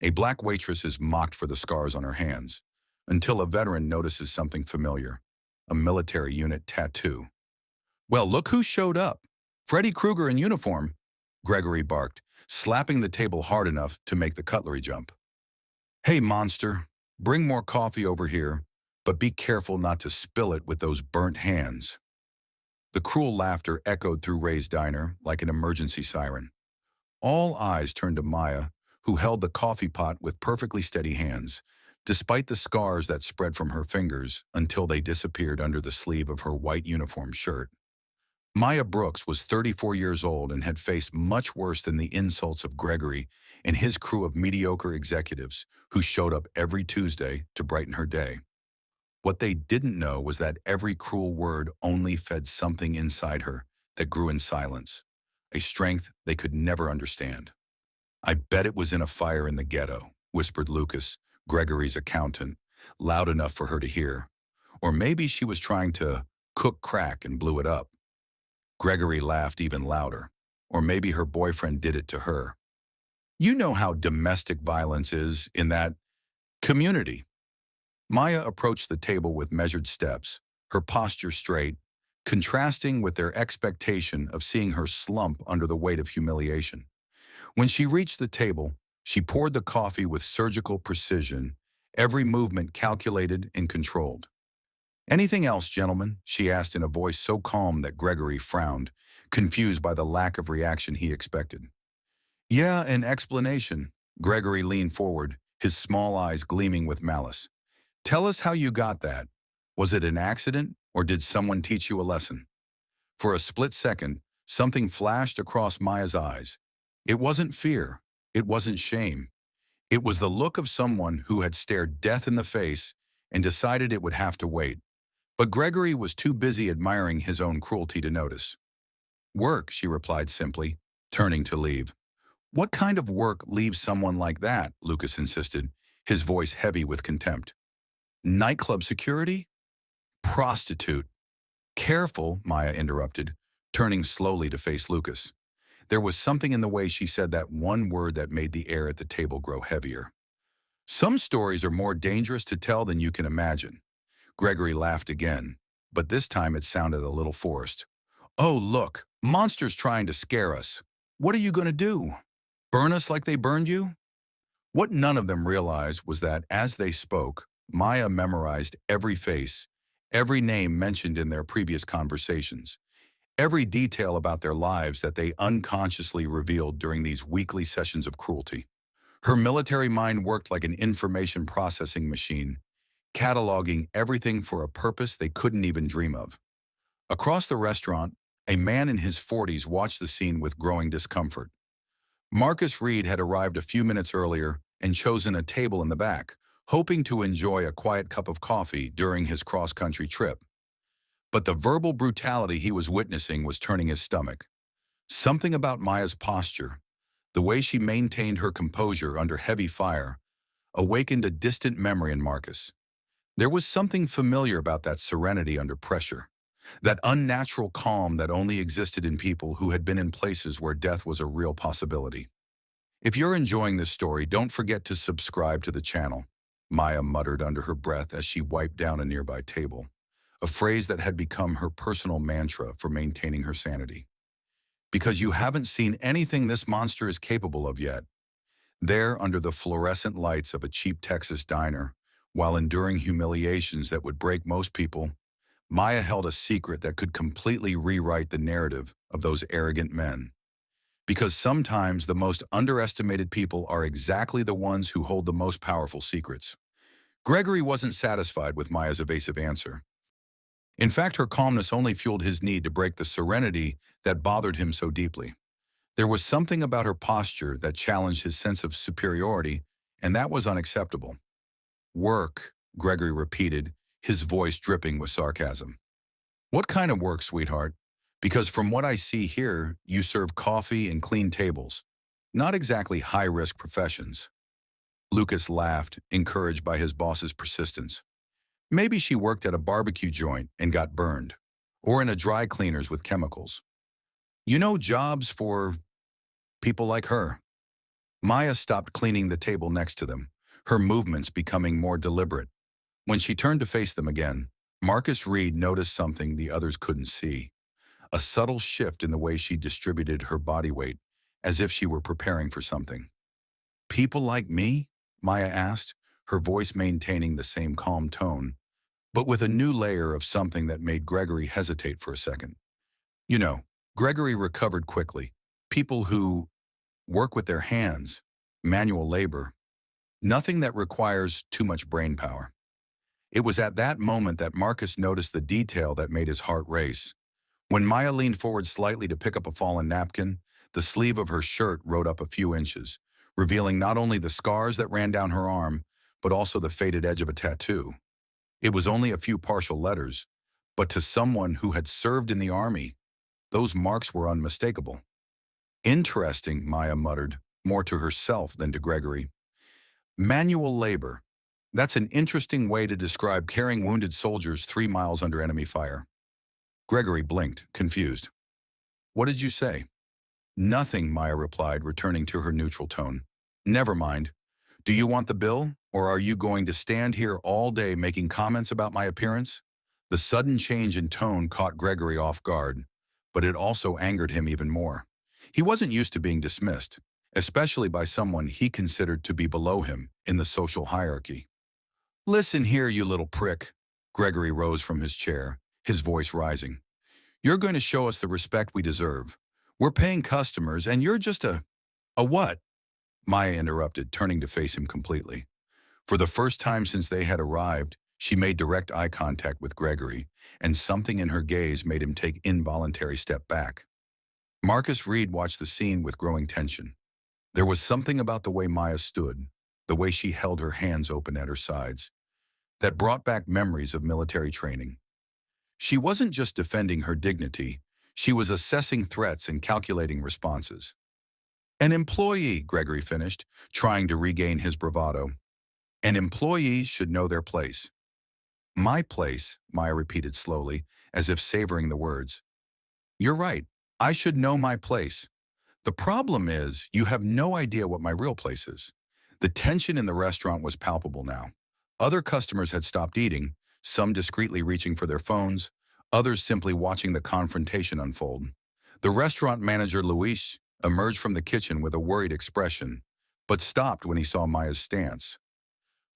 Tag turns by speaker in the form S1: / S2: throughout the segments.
S1: A black waitress is mocked for the scars on her hands, until a veteran notices something familiar, a military unit tattoo. "Well, look who showed up. Freddy Krueger in uniform," Gregory barked, slapping the table hard enough to make the cutlery jump. "Hey, monster, bring more coffee over here, but be careful not to spill it with those burnt hands." The cruel laughter echoed through Ray's diner like an emergency siren. All eyes turned to Maya, who held the coffee pot with perfectly steady hands, despite the scars that spread from her fingers until they disappeared under the sleeve of her white uniform shirt. Maya Brooks was 34 years old and had faced much worse than the insults of Gregory and his crew of mediocre executives who showed up every Tuesday to brighten her day. What they didn't know was that every cruel word only fed something inside her that grew in silence, a strength they could never understand. "I bet it was in a fire in the ghetto," whispered Lucas, Gregory's accountant, loud enough for her to hear. "Or maybe she was trying to cook crack and blew it up." Gregory laughed even louder. "Or maybe her boyfriend did it to her. You know how domestic violence is in that community." Maya approached the table with measured steps, her posture straight, contrasting with their expectation of seeing her slump under the weight of humiliation. When she reached the table, she poured the coffee with surgical precision, every movement calculated and controlled. "Anything else, gentlemen?" she asked in a voice so calm that Gregory frowned, confused by the lack of reaction he expected. "Yeah, an explanation." Gregory leaned forward, his small eyes gleaming with malice. "Tell us how you got that. Was it an accident, or did someone teach you a lesson?" For a split second, something flashed across Maya's eyes. It wasn't fear. It wasn't shame. It was the look of someone who had stared death in the face and decided it would have to wait. But Gregory was too busy admiring his own cruelty to notice. "Work," she replied simply, turning to leave. "What kind of work leaves someone like that?" Lucas insisted, his voice heavy with contempt. "Nightclub security? Prostitute." "Careful," Maya interrupted, turning slowly to face Lucas. There was something in the way she said that one word that made the air at the table grow heavier. "Some stories are more dangerous to tell than you can imagine." Gregory laughed again, but this time it sounded a little forced. "Oh, look, monsters trying to scare us. What are you going to do? Burn us like they burned you?" What none of them realized was that as they spoke, Maya memorized every face, every name mentioned in their previous conversations, every detail about their lives that they unconsciously revealed during these weekly sessions of cruelty. Her military mind worked like an information processing machine, cataloging everything for a purpose they couldn't even dream of. Across the restaurant, a man in his 40s watched the scene with growing discomfort. Marcus Reed had arrived a few minutes earlier and chosen a table in the back, hoping to enjoy a quiet cup of coffee during his cross-country trip. But the verbal brutality he was witnessing was turning his stomach. Something about Maya's posture, the way she maintained her composure under heavy fire, awakened a distant memory in Marcus. There was something familiar about that serenity under pressure, that unnatural calm that only existed in people who had been in places where death was a real possibility. "If you're enjoying this story, don't forget to subscribe to the channel," Maya muttered under her breath as she wiped down a nearby table, a phrase that had become her personal mantra for maintaining her sanity. "Because you haven't seen anything this monster is capable of yet." There, under the fluorescent lights of a cheap Texas diner, while enduring humiliations that would break most people, Maya held a secret that could completely rewrite the narrative of those arrogant men. Because sometimes the most underestimated people are exactly the ones who hold the most powerful secrets. Gregory wasn't satisfied with Maya's evasive answer. In fact, her calmness only fueled his need to break the serenity that bothered him so deeply. There was something about her posture that challenged his sense of superiority, and that was unacceptable. "Work," Gregory repeated, his voice dripping with sarcasm. "What kind of work, sweetheart? Because from what I see here, you serve coffee and clean tables. Not exactly high-risk professions." Lucas laughed, encouraged by his boss's persistence. "Maybe she worked at a barbecue joint and got burned, or in a dry cleaners with chemicals. You know, jobs for people like her." Maya stopped cleaning the table next to them, her movements becoming more deliberate. When she turned to face them again, Marcus Reed noticed something the others couldn't see, a subtle shift in the way she distributed her body weight, as if she were preparing for something. People like me? Maya asked, her voice maintaining the same calm tone, but with a new layer of something that made Gregory hesitate for a second. You know, Gregory recovered quickly. People who work with their hands, manual labor, nothing that requires too much brain power. It was at that moment that Marcus noticed the detail that made his heart race. When Maya leaned forward slightly to pick up a fallen napkin, the sleeve of her shirt rode up a few inches, revealing not only the scars that ran down her arm, but also the faded edge of a tattoo. It was only a few partial letters, but to someone who had served in the army, those marks were unmistakable. Interesting, Maya muttered, more to herself than to Gregory. Manual labor. That's an interesting way to describe carrying wounded soldiers 3 miles under enemy fire. Gregory blinked, confused. What did you say? Nothing, Maya replied, returning to her neutral tone. Never mind. Do you want the bill, or are you going to stand here all day making comments about my appearance? The sudden change in tone caught Gregory off guard, but it also angered him even more. He wasn't used to being dismissed, especially by someone he considered to be below him in the social hierarchy. Listen here, you little prick. Gregory rose from his chair, his voice rising. You're going to show us the respect we deserve. We're paying customers, and you're just a what? Maya interrupted, turning to face him completely. For the first time since they had arrived, she made direct eye contact with Gregory, and something in her gaze made him take involuntary step back. Marcus Reed watched the scene with growing tension. There was something about the way Maya stood, the way she held her hands open at her sides, that brought back memories of military training. She wasn't just defending her dignity, she was assessing threats and calculating responses. An employee, Gregory finished, trying to regain his bravado. And employees should know their place. My place, Maya repeated slowly, as if savoring the words. You're right, I should know my place. The problem is, you have no idea what my real place is. The tension in the restaurant was palpable now. Other customers had stopped eating, some discreetly reaching for their phones, others simply watching the confrontation unfold. The restaurant manager, Luis, emerged from the kitchen with a worried expression, but stopped when he saw Maya's stance.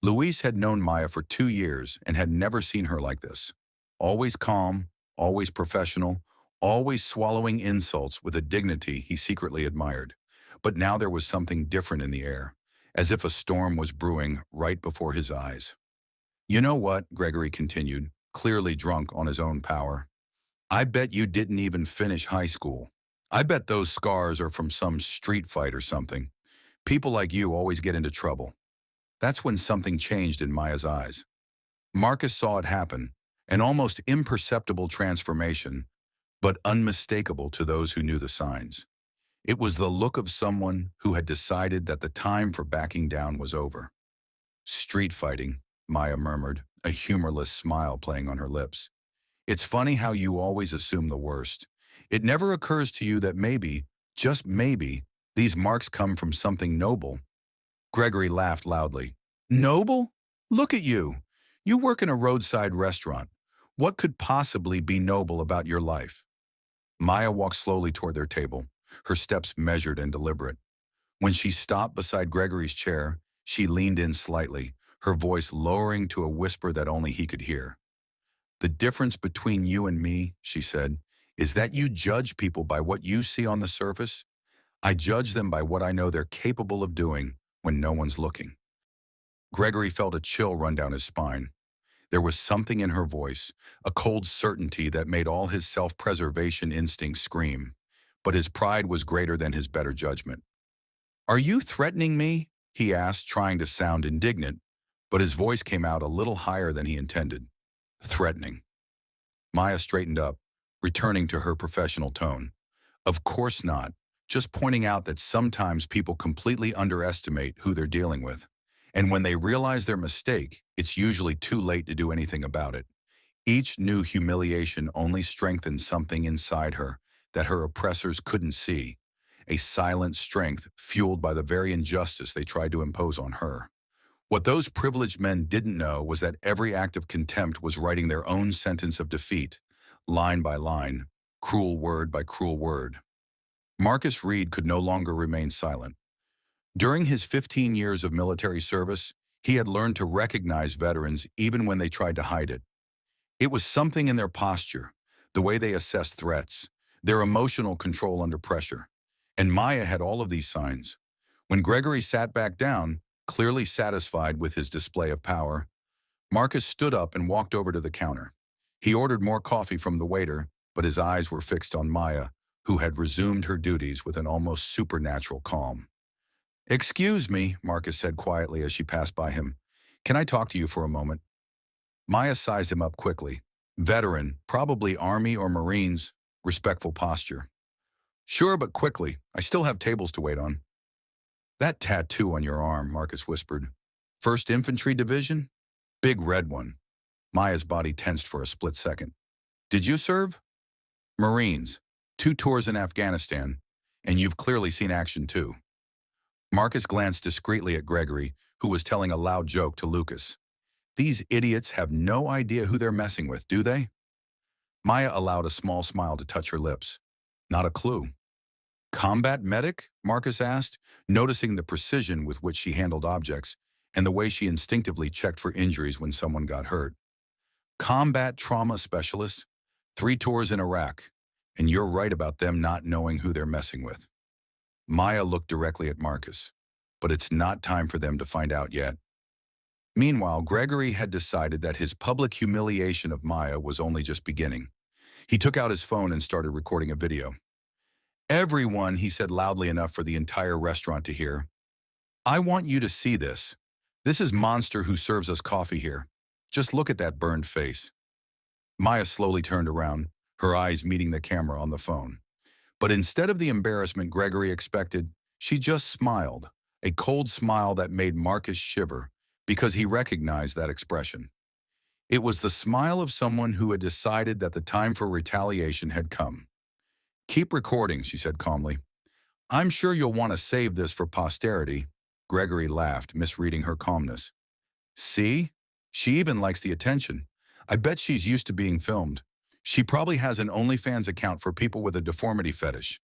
S1: Luis had known Maya for 2 years and had never seen her like this. Always calm, always professional, always swallowing insults with a dignity he secretly admired. But now there was something different in the air, as if a storm was brewing right before his eyes. You know what, Gregory continued, clearly drunk on his own power. I bet you didn't even finish high school. I bet those scars are from some street fight or something. People like you always get into trouble. That's when something changed in Maya's eyes. Marcus saw it happen, an almost imperceptible transformation, but unmistakable to those who knew the signs. It was the look of someone who had decided that the time for backing down was over. Street fighting, Maya murmured, a humorless smile playing on her lips. It's funny how you always assume the worst. It never occurs to you that maybe, just maybe, these marks come from something noble. Gregory laughed loudly. Noble? Look at you. You work in a roadside restaurant. What could possibly be noble about your life? Maya walked slowly toward their table, her steps measured and deliberate. When she stopped beside Gregory's chair, she leaned in slightly, her voice lowering to a whisper that only he could hear. The difference between you and me, she said, is that you judge people by what you see on the surface. I judge them by what I know they're capable of doing when no one's looking. Gregory felt a chill run down his spine. There was something in her voice, a cold certainty that made all his self-preservation instincts scream. But his pride was greater than his better judgment. Are you threatening me? He asked, trying to sound indignant, but his voice came out a little higher than he intended. Threatening. Maya straightened up, returning to her professional tone. Of course not. Just pointing out that sometimes people completely underestimate who they're dealing with. And when they realize their mistake, it's usually too late to do anything about it. Each new humiliation only strengthened something inside her that her oppressors couldn't see. a silent strength fueled by the very injustice they tried to impose on her. What those privileged men didn't know was that every act of contempt was writing their own sentence of defeat, line by line, cruel word by cruel word. Marcus Reed could no longer remain silent. During his 15 years of military service, he had learned to recognize veterans even when they tried to hide it. It was something in their posture, the way they assessed threats, their emotional control under pressure. And Maya had all of these signs. When Gregory sat back down, clearly satisfied with his display of power, Marcus stood up and walked over to the counter. He ordered more coffee from the waiter, but his eyes were fixed on Maya, who had resumed her duties with an almost supernatural calm. "Excuse me," Marcus said quietly as she passed by him. "Can I talk to you for a moment?" Maya sized him up quickly. Veteran, probably Army or Marines, respectful posture. "Sure, but quickly. I still have tables to wait on." "That tattoo on your arm," Marcus whispered. "First Infantry Division?" "Big red one." Maya's body tensed for a split second. "Did you serve?" "Marines. 2 tours in Afghanistan. And you've clearly seen action too." Marcus glanced discreetly at Gregory, who was telling a loud joke to Lucas. "These idiots have no idea who they're messing with, do they?" Maya allowed a small smile to touch her lips. "Not a clue." "Combat medic?" Marcus asked, noticing the precision with which she handled objects and the way she instinctively checked for injuries when someone got hurt. "Combat trauma specialist, 3 tours in Iraq, and you're right about them not knowing who they're messing with." Maya looked directly at Marcus, but it's not time for them to find out yet. Meanwhile, Gregory had decided that his public humiliation of Maya was only just beginning. He took out his phone and started recording a video. "Everyone," he said loudly enough for the entire restaurant to hear, "I want you to see this. This is Monster who serves us coffee here. Just look at that burned face." Maya slowly turned around, her eyes meeting the camera on the phone. But instead of the embarrassment Gregory expected, she just smiled, a cold smile that made Marcus shiver because he recognized that expression. It was the smile of someone who had decided that the time for retaliation had come. "Keep recording," she said calmly. "I'm sure you'll want to save this for posterity." Gregory laughed, misreading her calmness. "See? She even likes the attention. I bet she's used to being filmed. She probably has an OnlyFans account for people with a deformity fetish."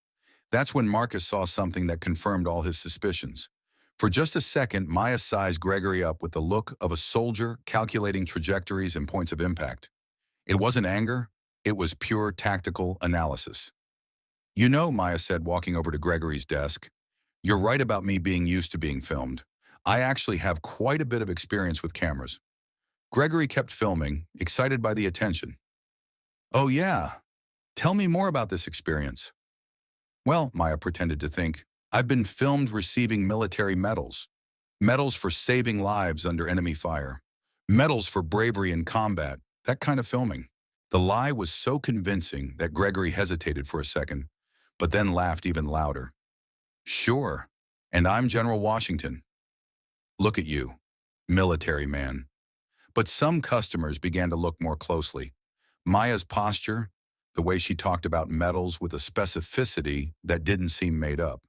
S1: That's when Marcus saw something that confirmed all his suspicions. For just a second, Maya sized Gregory up with the look of a soldier calculating trajectories and points of impact. It wasn't anger, it was pure tactical analysis. "You know," Maya said, walking over to Gregory's desk, "you're right about me being used to being filmed. I actually have quite a bit of experience with cameras." Gregory kept filming, excited by the attention. "Oh yeah? Tell me more about this experience." "Well," Maya pretended to think, "I've been filmed receiving military medals. Medals for saving lives under enemy fire. Medals for bravery in combat, that kind of filming." The lie was so convincing that Gregory hesitated for a second, but then laughed even louder. "Sure, and I'm General Washington. Look at you, military man." But some customers began to look more closely. Maya's posture, the way she talked about medals with a specificity that didn't seem made up.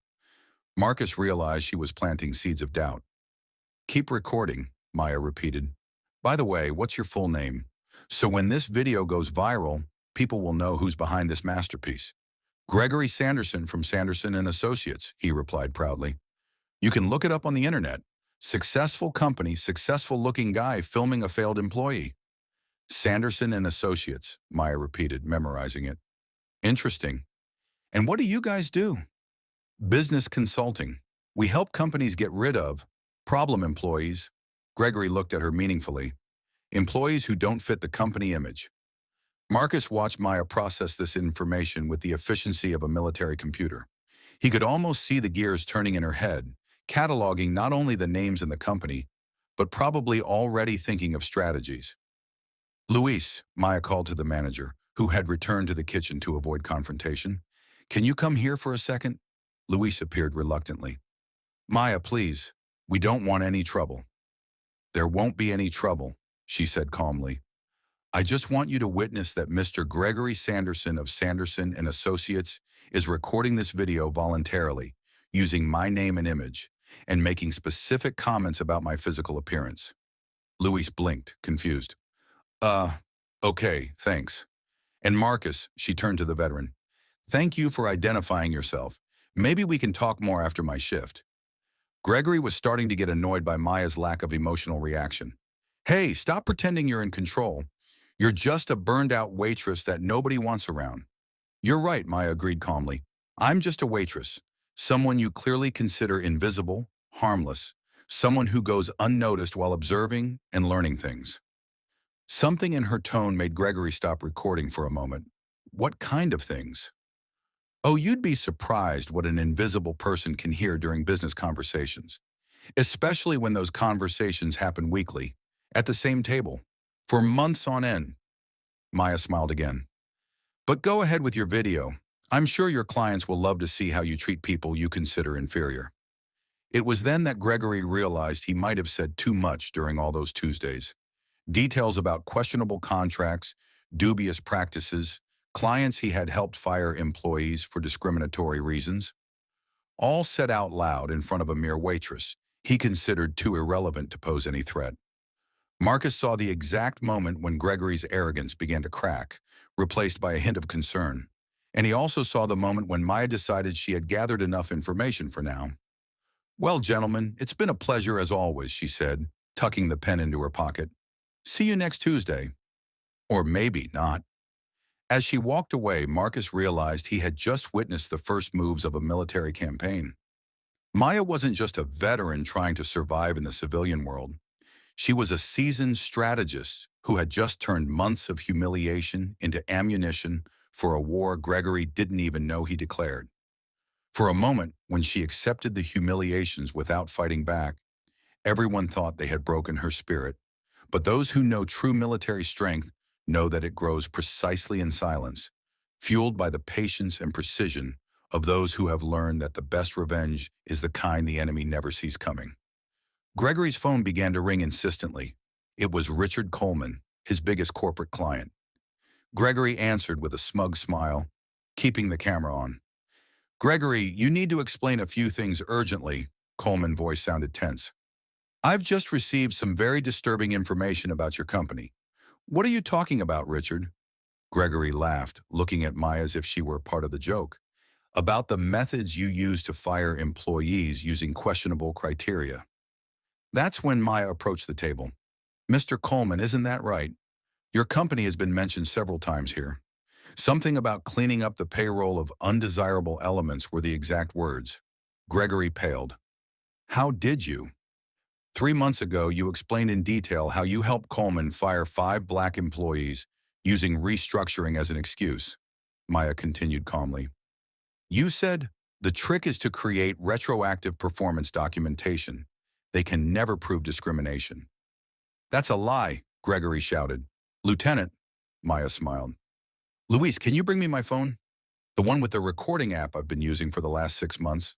S1: Marcus realized she was planting seeds of doubt. "Keep recording," Maya repeated. "By the way, what's your full name? So when this video goes viral, people will know who's behind this masterpiece." "Gregory Sanderson from Sanderson and Associates," he replied proudly. "You can look it up on the internet. Successful company, successful-looking guy filming a failed employee." "Sanderson and Associates," Maya repeated, memorizing it. "Interesting. And what do you guys do?" "Business consulting. We help companies get rid of problem employees." Gregory looked at her meaningfully. "Employees who don't fit the company image." Marcus watched Maya process this information with the efficiency of a military computer. He could almost see the gears turning in her head, cataloging not only the names in the company, but probably already thinking of strategies. "Luis," Maya called to the manager, who had returned to the kitchen to avoid confrontation. "Can you come here for a second?" Luis appeared reluctantly. "Maya, please. We don't want any trouble." "There won't be any trouble," she said calmly. I just want you to witness that Mr. Gregory Sanderson of Sanderson and Associates is recording this video voluntarily, using my name and image, and making specific comments about my physical appearance. Louise blinked, confused. Uh, okay, thanks. And Marcus, she turned to the veteran. Thank you for identifying yourself. Maybe we can talk more after my shift. Gregory was starting to get annoyed by Maya's lack of emotional reaction. Hey, stop pretending you're in control. You're just a burned-out waitress that nobody wants around. You're right, Maya agreed calmly. I'm just a waitress. Someone you clearly consider invisible, harmless. Someone who goes unnoticed while observing and learning things. Something in her tone made Gregory stop recording for a moment. What kind of things? Oh, you'd be surprised what an invisible person can hear during business conversations, especially when those conversations happen weekly, at the same table, for months on end. Maya smiled again. But go ahead with your video. I'm sure your clients will love to see how you treat people you consider inferior. It was then that Gregory realized he might have said too much during all those Tuesdays. Details about questionable contracts, dubious practices, clients he had helped fire employees for discriminatory reasons, all said out loud in front of a mere waitress he considered too irrelevant to pose any threat. Marcus saw the exact moment when Gregory's arrogance began to crack, replaced by a hint of concern. And he also saw the moment when Maya decided she had gathered enough information for now. Well, gentlemen, it's been a pleasure as always, she said, tucking the pen into her pocket. See you next Tuesday. Or maybe not. As she walked away, Marcus realized he had just witnessed the first moves of a military campaign. Maya wasn't just a veteran trying to survive in the civilian world. She was a seasoned strategist who had just turned months of humiliation into ammunition for a war Gregory didn't even know he declared. For a moment, when she accepted the humiliations without fighting back, everyone thought they had broken her spirit. But those who know true military strength know that it grows precisely in silence, fueled by the patience and precision of those who have learned that the best revenge is the kind the enemy never sees coming. Gregory's phone began to ring insistently. It was Richard Coleman, his biggest corporate client. Gregory answered with a smug smile, keeping the camera on. Gregory, you need to explain a few things urgently, Coleman's voice sounded tense. I've just received some very disturbing information about your company. What are you talking about, Richard? Gregory laughed, looking at Maya as if she were part of the joke. About the methods you use to fire employees using questionable criteria. That's when Maya approached the table. Mr. Coleman, isn't that right? Your company has been mentioned several times here. Something about cleaning up the payroll of undesirable elements were the exact words. Gregory paled. How did you? 3 months ago, you explained in detail how you helped Coleman fire 5 black employees using restructuring as an excuse. Maya continued calmly. You said, the trick is to create retroactive performance documentation. They can never prove discrimination. That's a lie, Gregory shouted. Lieutenant, Maya smiled. Luis, can you bring me my phone? The one with the recording app I've been using for the last 6 months.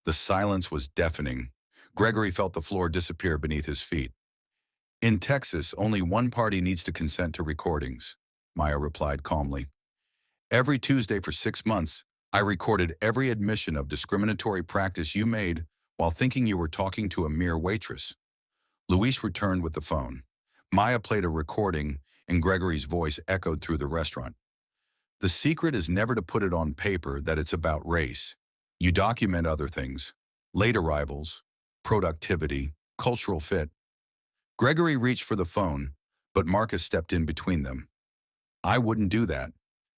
S1: The silence was deafening. Gregory felt the floor disappear beneath his feet. In Texas, only one party needs to consent to recordings, Maya replied calmly. Every Tuesday for 6 months, I recorded every admission of discriminatory practice you made while thinking you were talking to a mere waitress. Luis returned with the phone. Maya played a recording, and Gregory's voice echoed through the restaurant. The secret is never to put it on paper that it's about race. You document other things, late arrivals, productivity, cultural fit. Gregory reached for the phone, but Marcus stepped in between them. I wouldn't do that.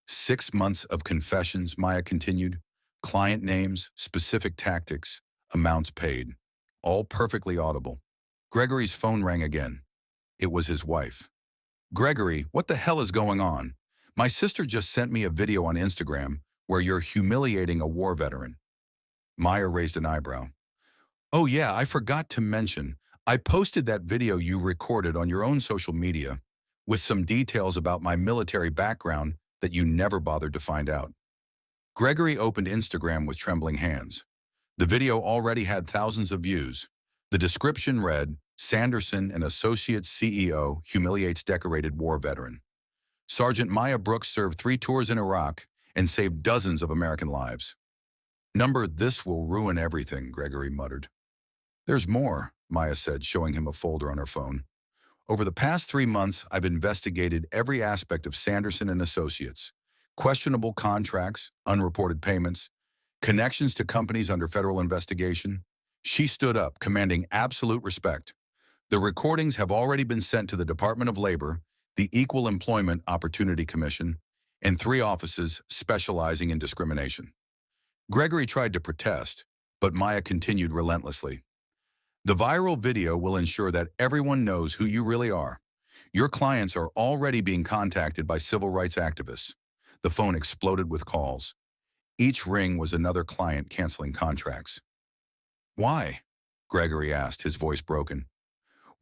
S1: 6 months of confessions, Maya continued. Client names, specific tactics, amounts paid. All perfectly audible. Gregory's phone rang again. It was his wife. Gregory, what the hell is going on? My sister just sent me a video on Instagram where you're humiliating a war veteran. Maya raised an eyebrow. Oh yeah, I forgot to mention, I posted that video you recorded on your own social media with some details about my military background that you never bothered to find out. Gregory opened Instagram with trembling hands. The video already had thousands of views. The description read, Sanderson and Associates CEO humiliates decorated war veteran. Sergeant Maya Brooks served 3 tours in Iraq and saved dozens of American lives. This will ruin everything, Gregory muttered. There's more, Maya said, showing him a folder on her phone. Over the past 3 months, I've investigated every aspect of Sanderson and Associates. Questionable contracts, unreported payments, connections to companies under federal investigation. She stood up, commanding absolute respect. The recordings have already been sent to the Department of Labor, the Equal Employment Opportunity Commission, and 3 offices specializing in discrimination. Gregory tried to protest, but Maya continued relentlessly. The viral video will ensure that everyone knows who you really are. Your clients are already being contacted by civil rights activists. The phone exploded with calls. Each ring was another client canceling contracts. Why? Gregory asked, his voice broken.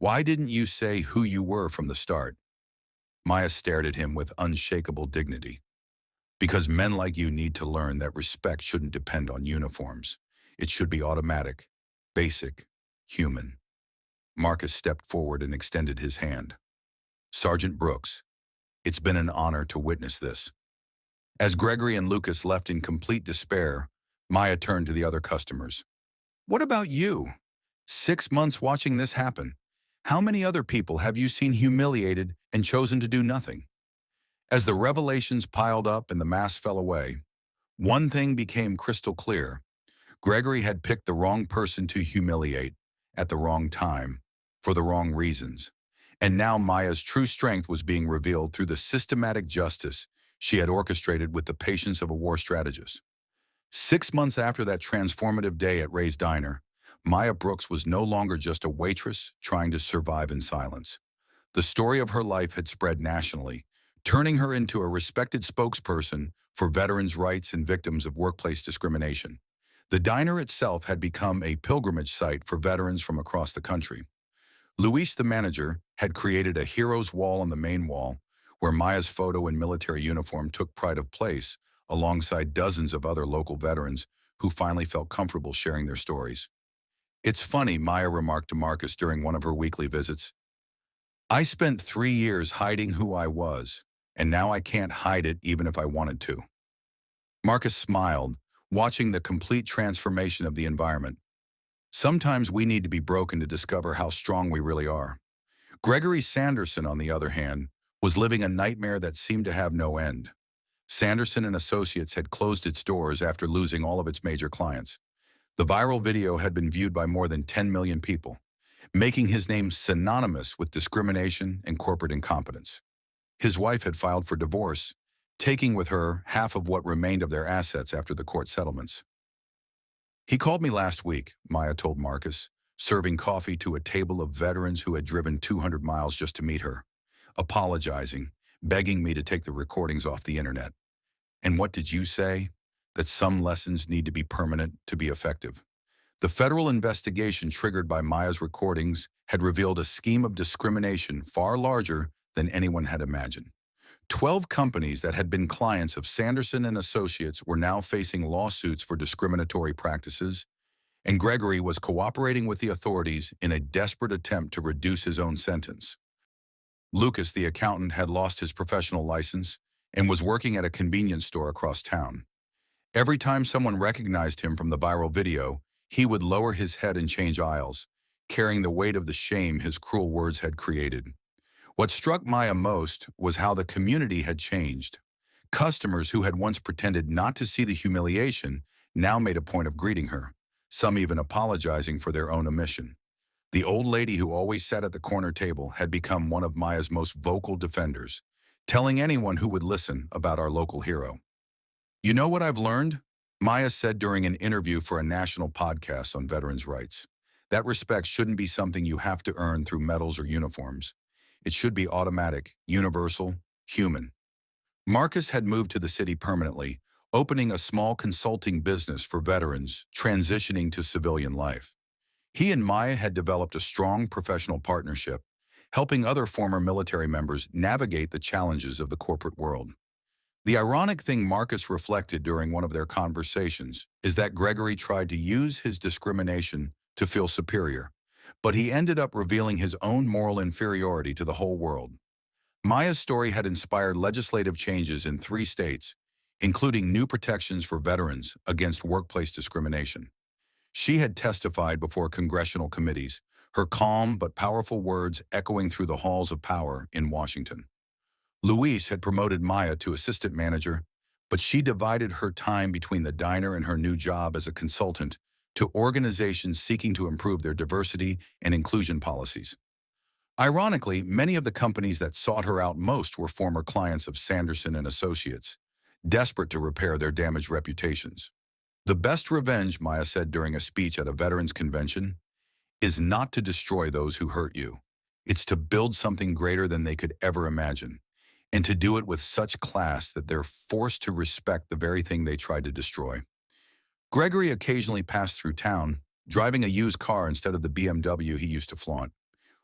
S1: Why didn't you say who you were from the start? Maya stared at him with unshakable dignity. Because men like you need to learn that respect shouldn't depend on uniforms. It should be automatic, basic, human. Marcus stepped forward and extended his hand. Sergeant Brooks, it's been an honor to witness this. As Gregory and Lucas left in complete despair, Maya turned to the other customers. What about you? 6 months watching this happen. How many other people have you seen humiliated and chosen to do nothing? As the revelations piled up and the mask fell away, one thing became crystal clear. Gregory had picked the wrong person to humiliate at the wrong time for the wrong reasons. And now Maya's true strength was being revealed through the systematic justice she had orchestrated with the patience of a war strategist. 6 months after that transformative day at Ray's Diner, Maya Brooks was no longer just a waitress trying to survive in silence. The story of her life had spread nationally, turning her into a respected spokesperson for veterans' rights and victims of workplace discrimination. The diner itself had become a pilgrimage site for veterans from across the country. Luis, the manager, had created a hero's wall on the main wall, where Maya's photo in military uniform took pride of place, alongside dozens of other local veterans who finally felt comfortable sharing their stories. It's funny, Maya remarked to Marcus during one of her weekly visits. I spent 3 years hiding who I was, and now I can't hide it even if I wanted to. Marcus smiled, watching the complete transformation of the environment. Sometimes we need to be broken to discover how strong we really are. Gregory Sanderson, on the other hand, was living a nightmare that seemed to have no end. Sanderson and Associates had closed its doors after losing all of its major clients. The viral video had been viewed by more than 10 million people, making his name synonymous with discrimination and corporate incompetence. His wife had filed for divorce, taking with her half of what remained of their assets after the court settlements. He called me last week, Maya told Marcus, serving coffee to a table of veterans who had driven 200 miles just to meet her, apologizing, begging me to take the recordings off the internet. And what did you say? That some lessons need to be permanent to be effective. The federal investigation triggered by Maya's recordings had revealed a scheme of discrimination far larger than anyone had imagined. 12 companies that had been clients of Sanderson and Associates were now facing lawsuits for discriminatory practices, and Gregory was cooperating with the authorities in a desperate attempt to reduce his own sentence. Lucas, the accountant, had lost his professional license and was working at a convenience store across town. Every time someone recognized him from the viral video, he would lower his head and change aisles, carrying the weight of the shame his cruel words had created. What struck Maya most was how the community had changed. Customers who had once pretended not to see the humiliation now made a point of greeting her, some even apologizing for their own omission. The old lady who always sat at the corner table had become one of Maya's most vocal defenders, telling anyone who would listen about our local hero. You know what I've learned? Maya said during an interview for a national podcast on veterans' rights. That respect shouldn't be something you have to earn through medals or uniforms. It should be automatic, universal, human. Marcus had moved to the city permanently, opening a small consulting business for veterans transitioning to civilian life. He and Maya had developed a strong professional partnership, helping other former military members navigate the challenges of the corporate world. The ironic thing Marcus reflected during one of their conversations is that Gregory tried to use his discrimination to feel superior, but he ended up revealing his own moral inferiority to the whole world. Maya's story had inspired legislative changes in 3 states, including new protections for veterans against workplace discrimination. She had testified before congressional committees, her calm but powerful words echoing through the halls of power in Washington. Luis had promoted Maya to assistant manager, but she divided her time between the diner and her new job as a consultant to organizations seeking to improve their diversity and inclusion policies. Ironically, many of the companies that sought her out most were former clients of Sanderson and Associates, desperate to repair their damaged reputations. The best revenge, Maya said during a speech at a veterans convention, is not to destroy those who hurt you. It's to build something greater than they could ever imagine, and to do it with such class that they're forced to respect the very thing they tried to destroy. Gregory occasionally passed through town, driving a used car instead of the BMW he used to flaunt.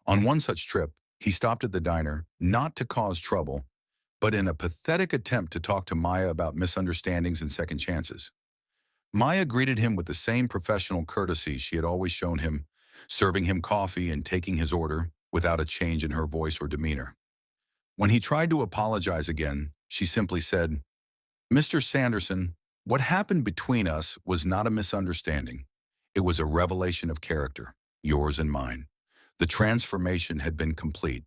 S1: On one such trip, he stopped at the diner, not to cause trouble, but in a pathetic attempt to talk to Maya about misunderstandings and second chances. Maya greeted him with the same professional courtesy she had always shown him, serving him coffee and taking his order without a change in her voice or demeanor. When he tried to apologize again, she simply said, "Mr. Sanderson, what happened between us was not a misunderstanding. It was a revelation of character, yours and mine. The transformation had been complete.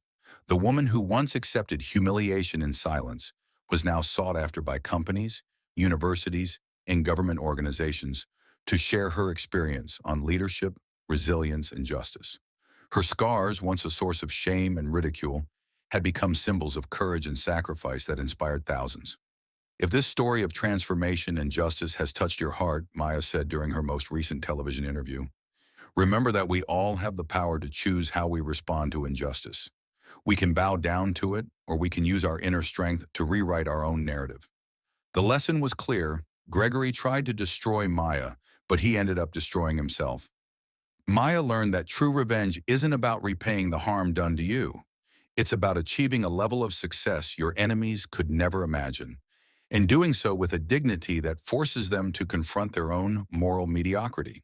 S1: The woman who once accepted humiliation in silence was now sought after by companies, universities, and government organizations to share her experience on leadership, resilience, and justice. Her scars, once a source of shame and ridicule, had become symbols of courage and sacrifice that inspired thousands. If this story of transformation and justice has touched your heart," Maya said during her most recent television interview, "remember that we all have the power to choose how we respond to injustice. We can bow down to it, or we can use our inner strength to rewrite our own narrative." The lesson was clear. Gregory tried to destroy Maya, but he ended up destroying himself. Maya learned that true revenge isn't about repaying the harm done to you. It's about achieving a level of success your enemies could never imagine, and doing so with a dignity that forces them to confront their own moral mediocrity.